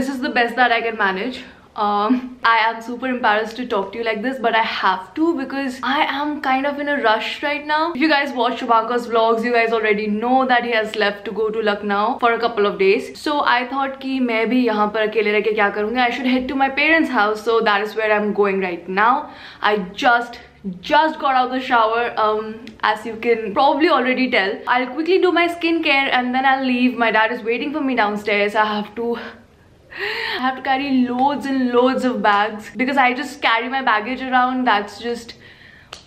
this is the best that I can manage. I am super embarrassed to talk to you like this, but I have to because I am kind of in a rush right now. If you guys watch Shubhankar's vlogs, you guys already know that he has left to go to Lucknow for a couple of days. So I thought कि मैं भी यहाँ पर अकेले रह के क्या करूँगा? I should head to my parents' house. So that is where I'm going right now. I just got out of the shower, as you can probably already tell. I'll quickly do my skincare and then I'll leave. My dad is waiting for me downstairs. I have to carry loads and loads of bags because I just carry my baggage around. That's just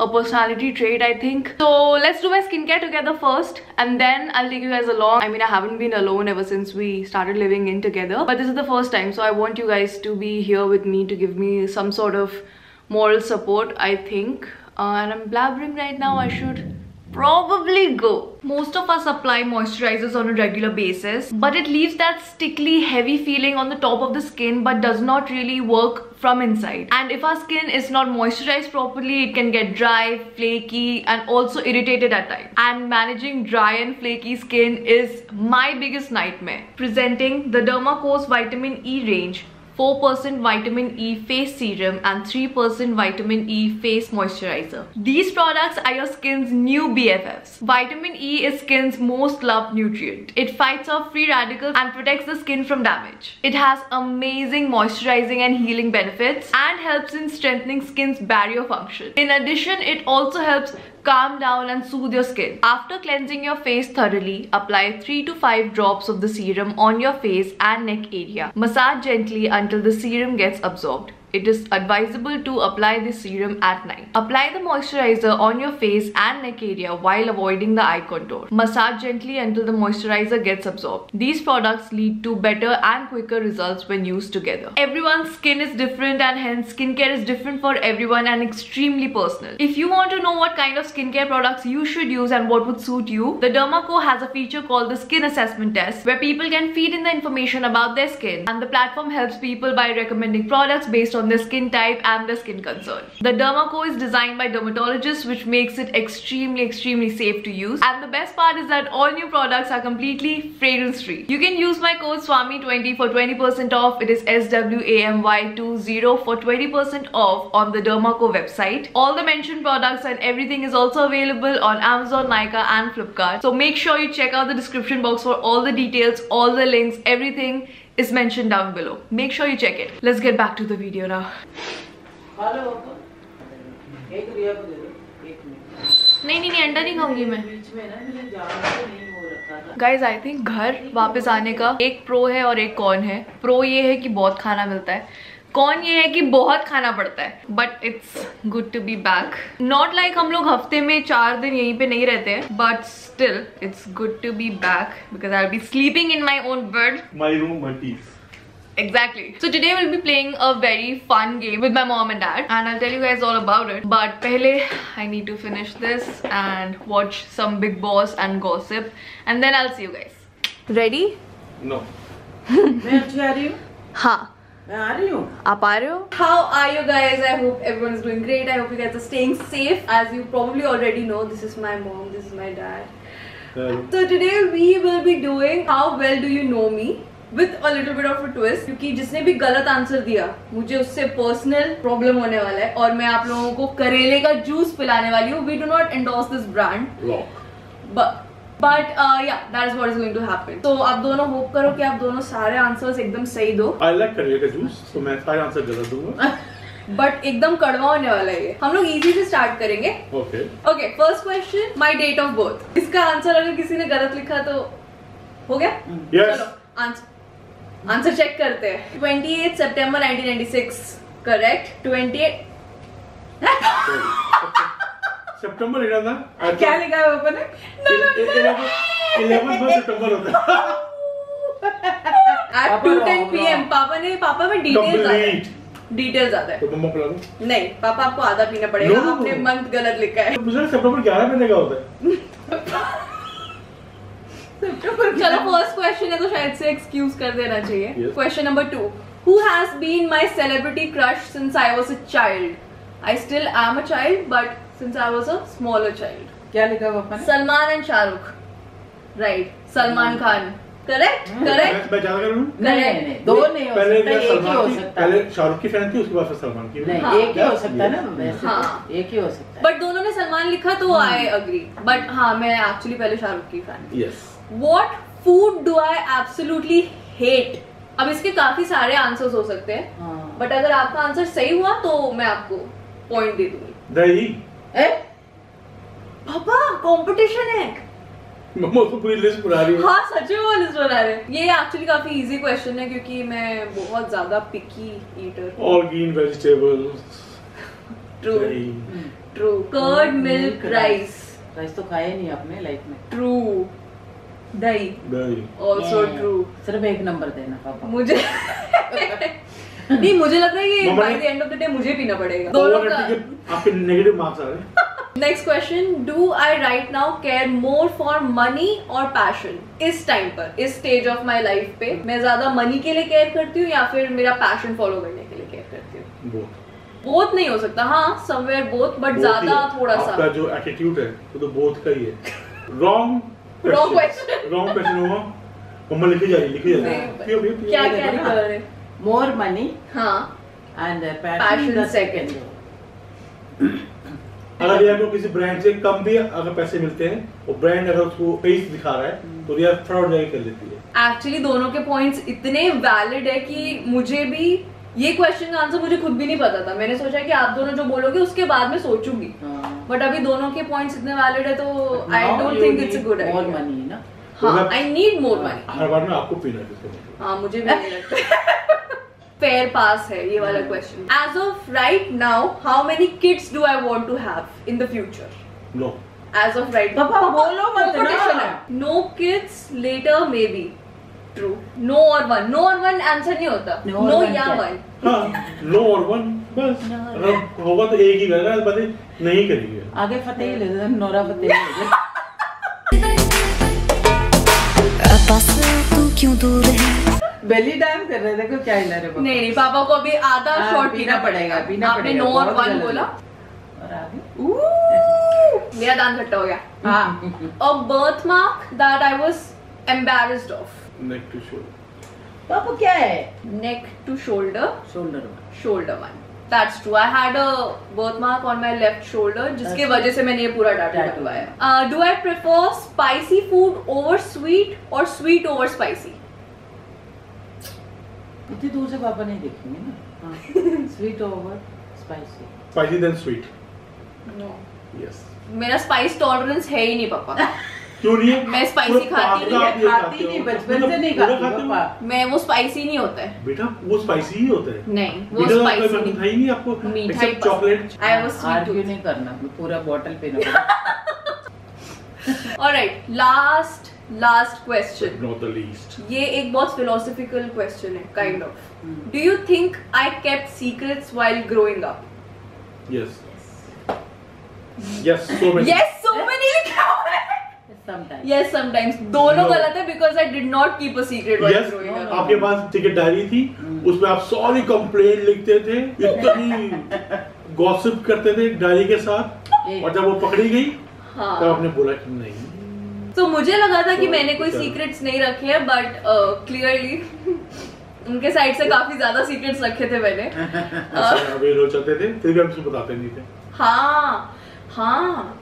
a personality trait, I think. So let's do my skincare together first and then I'll take you guys along. I mean, I haven't been alone ever since we started living in together, but this is the first time, so I want you guys to be here with me to give me some sort of moral support, I think. And I'm blabbering right now. I should probably go. Most of us apply moisturizers on a regular basis, but it leaves that sticky, heavy feeling on the top of the skin but does not really work from inside. And if our skin is not moisturized properly, it can get dry, flaky and also irritated at times. And managing dry and flaky skin is my biggest nightmare. Presenting the Dermaco's Vitamin E range, 4% vitamin E face serum and 3% vitamin E face moisturizer. These products are your skin's new BFFs. Vitamin E is skin's most loved nutrient. It fights off free radicals and protects the skin from damage. It has amazing moisturizing and healing benefits and helps in strengthening skin's barrier function. In addition, it also helps calm down and soothe your skin. After cleansing your face thoroughly, apply 3 to 5 drops of the serum on your face and neck area. Massage gently until the serum gets absorbed. It is advisable to apply the serum at night. Apply the moisturizer on your face and neck area while avoiding the eye contour. Massage gently until the moisturizer gets absorbed. These products lead to better and quicker results when used together. Everyone's skin is different and hence skincare is different for everyone and extremely personal. If you want to know what kind of skincare products you should use and what would suit you, the Dermaco has a feature called the Skin Assessment Test where people can feed in the information about their skin, and the platform helps people by recommending products based on their skin type and their skin concern. The Dermaco is designed by dermatologists, which makes it extremely safe to use. And the best part is that all new products are completely fragrance free. You can use my code SWAMI20 for 20% off. It is SWAMY20 for 20% off on the Dermaco website. All the mentioned products and everything is also available on Amazon, Nykaa and Flipkart. So make sure you check out the description box for all the details, all the links, everything is mentioned down below. Make sure you check it. Let's get back to the video now. नहीं अंडा नहीं खाऊंगी मैं. Guys, I think घर वापस आने का एक प्रो है और एक कॉन है. प्रो ये है कि बहुत खाना मिलता है, कौन ये है कि बहुत खाना पड़ता है. But it's good to be back. Not like हम लोग हफ्ते में 4 दिन यहीं पे नहीं रहते हैं, but still it's good to be back because I will be sleeping in my own bed. My room my peace. Exactly. So today we'll be playing a very fun game with my mom and dad, and I'll tell you guys all about it. But pehle I need to finish this and watch some Big Boss and gossip, and then I'll see you guys. Ready? No. मैं अच्छी आ रही हूँ. हाँ. मैं आ रही हूँ. आप आ रहे हो? How are you guys? I hope everyone is doing great. I hope you guys are staying safe. As you probably already know, this is my mom, this is my dad. Hello. So today we will be doing How Well Do You Know Me? With a little bit of a twist, क्योंकि जिसने भी गलत answer दिया मुझे उससे personal problem होने वाला है और मैं आप लोगों को करेले का जूस पिलाने वाली हूँ. We do not endorse this brand, but yeah, that is what is going to happen. तो आप दोनों होप करो कि आप दोनों सारे आंसर्स एकदम सही दो. I like करेले का जूस, तो मैं सारे आंसर गलत दूंगा. बट एकदम कड़वा होने वाला है ये. हम लोग इजी से स्टार्ट करेंगे. Okay. First question, my date of birth. इसका आंसर अगर किसी ने गलत लिखा तो हो गया. Yes. चलो आंसर चेक करते हैं. 28 सितंबर 1996 करेक्ट. 28 सितंबर लिखा था. क्या लिखा है पापा ने? 11 सितंबर होता है. At 2:10 PM. पापा में डिटेल्स आता है. तो मम्मा पिला दो. नहीं, पापा आपको आधा पीना पड़ेगा. आपने मंथ गलत लिखा है. मुझे सितंबर 11 महीने का होता है. चलो फर्स्ट क्वेश्चन है तो शायद से एक्सक्यूज कर देना चाहिए. Question number 2. Who has been my celebrity crush since I was a child? I still am a child, but since I was a smaller child. क्या लिखा है पापा ने? Salman and Shahrukh. Right. Salman Khan. Correct correct मैं ज्यादा करूँ नहीं, दो नहीं हो पहले सकता, एक ही हो सकता है। पहले शाहरुख की फैन थी, उसके बाद फिर सलमान की। नहीं, हाँ। एक ही हो सकता है ना, वैसे हाँ। तो एक ही हो सकता है। बट दोनों ने सलमान लिखा तो आई अग्री, बट हाँ मैं एक्चुअली पहले शाहरुख की fan. Yes. What food do I absolutely hate? अब इसके काफी सारे आंसर्स हो सकते हैं, हाँ। बट अगर आपका आंसर सही हुआ तो मैं आपको पॉइंट दे दूंगी। दही। ए? पापा कंपटीशन है। मम्मा उसको पूरी लिस्ट बुला रही है। हाँ सच में वो लिस्ट बना रहे हैं। ये एक्चुअली काफी इजी क्वेश्चन है क्योंकि मैं बहुत ज्यादा picky eater. All green vegetables. True true. Curd milk rice. Rice तो खाया नहीं आपने लाइफ में। ट्रू। दही दही। Also true. सिर्फ एक नंबर देना पापा। मुझे नहीं, मुझे लग रहा है कि मम्मा बाय ने- the end of the day मुझे पीना पड़ेगा दोनों का। आपके नेगेटिव मार्क्स आ रहे हैं। Next question, do I right now care more for money और पैशन? इस टाइम पर, इस स्टेज ऑफ माई लाइफ पे मैं ज्यादा मनी के लिए केयर करती हूँ या फिर मेरा पैशन फॉलो करने के लिए केयर करती हूँ? बोथ नहीं हो सकता। हाँ समवेयर बोथ, बट ज्यादा थोड़ा सा। आपका जो एटीट्यूड है वो तो बोथ का ही है। Wrong question। रॉन्ग क्वेश्चन होगा। मम्मा लिखी जा रही नहीं, पियो पियो पियो। क्या कैरी कर रहे? मोर मनी हाँ एंड Passion पैशन second. अगर ये आपको किसी ब्रांड से कम भी अगर पैसे मिलते हैं और ब्रांड अगर उसको फेस दिखा रहा है तो यार फ्रॉड जाके कर लेती है। एक्चुअली दोनों के पॉइंट्स इतने वैलिड है कि मुझे भी ये क्वेश्चन का आंसर मुझे खुद भी नहीं पता था। मैंने सोचा कि आप दोनों जो बोलोगे उसके बाद में सोचूंगी, बट अभी दोनों के पॉइंट्स इतने वैलिड है तो I don't think it's a good more idea. Money ना। हाँ आई नीड मोर मनी। हर बार में आपको पीना है इसका मतलब। हाँ मुझे भी नहीं लगता। फेयर पास है ये वाला question. As of right now how many kids do I want to have in the future? No. As of right पापा बोलो मत ना। No kids later maybe. True. No or one. No or one answer नहीं होता। No और no one या क्या? One. हाँ नो और वन बस। अगर होगा तो एक ही करेगा, बस नहीं करेंगे। आगे फतेह ही ले दो, नोरा फतेह ले दो। तू क्यों दूर है? बेली डांस कर रहे, देखो क्या हिला रहे पापा। नहीं नहीं, पापा को अभी आधा हाँ, शॉट पीना पड़ेगा, पीना आपने पड़ेगा, नो और बहुत वन गलत बोला। और आगे मेरा दांत खट्टा हो गया। हाँ। A birthmark that I was embarrassed of. Neck to shoulder. पापा क्या है? Neck to shoulder, shoulder shoulder one. That's true. I had a birthmark on my left shoulder, जिसके वजह से मैंने ये पूरा tattoo Tattoo. लगवाया। Do I prefer spicy food over sweet or sweet over spicy? इतनी दूर से पापा नहीं देखेंगे ना। Sweet over spicy. Spicy then sweet. No. Yes. मेरा spice tolerance है ही नहीं पापा। क्यों नहीं है? मैं spicy खाती नहीं, आप ये खाती हो। नहीं, बचपन से नहीं पूरा खाती खाते हो? पापा। मैं वो spicy नहीं होता है। बेटा वो स्पाइसी ही होता है। नहीं वो मीठा तो spicy कोई नहीं। पसंद है ही नहीं आपको। मीठा ही except chocolate. I have a sweet argue tooth. नहीं करना, पूरा बॉटल पीना। Alright, last question. Not the least. ये एक बहुत philosophical question है, kind of. Do you think I kept secrets while growing up? Yes. Yes, so many. Yes, so many लिखा हुआ है। Sometimes. Yes, sometimes. दोनों No. गलत है because I did not keep a secret while Yes, growing up. आपके पास ticket diary थी, उसमें आप सॉरी कंप्लेन लिखते थे, इतनी गॉसिप करते थे डायरी के साथ, और जब वो पकड़ी गई तब हाँ. आपने बोला कि नहीं। तो मुझे लगा था कि So, मैंने कोई चलो. secrets नहीं रखे हैं, but clearly उनके साइड से काफी ज्यादा secrets रखे थे मैंने. ऐसे अभी लोग चलते थे, फिर भी हम उसको बताते नहीं थे। हाँ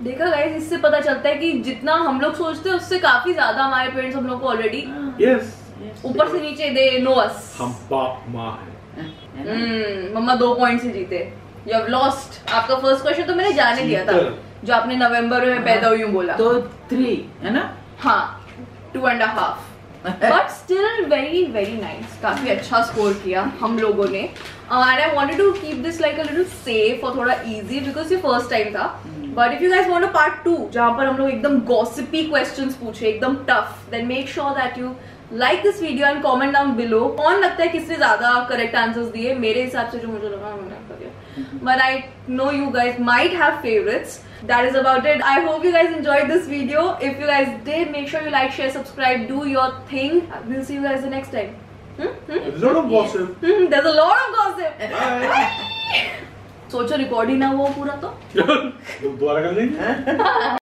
देखा गाइस, इससे पता चलता है कि जितना हम लोग सोचते हैं उससे काफी ज्यादा हमारे पेरेंट्स हम लोग को ऑलरेडी Yes, ऊपर से नीचे दे नो अस. हम बाप माँ हैं। मम्मा 2 पॉइंट से जीते. You have lost. आपका फर्स्ट क्वेश्चन तो मैंने जाने दिया था, जो आपने नवंबर में पैदा हुई हूँ बोला. तो 3 है ना? हाँ 2.5. But still very very nice. काफी अच्छा स्कोर किया हम लोगों ने. And I wanted to keep this like a little safe और थोड़ा इजी बिकॉज ये फर्स्ट टाइम था. But if you guys want a part 2 जहां पर हम लोग एकदम गॉसिपी क्वेश्चंस पूछे, एकदम tough, then make sure that you like this video and comment down below. कौन लगता है किसने ज्यादा करेक्ट आंसर्स दिए? मेरे हिसाब से जो मुझे लगा मैंने कर दिया, but I know you guys might have favorites. That is about it. I hope you guys enjoyed this video. If you guys did, make sure you like, share, subscribe, do your thing. We'll see you guys the next time. There's a lot of gossip. There's a lot of gossip. Bye. सोचो record ही ना हुआ पूरा तो. दोबारा कर लेंगे।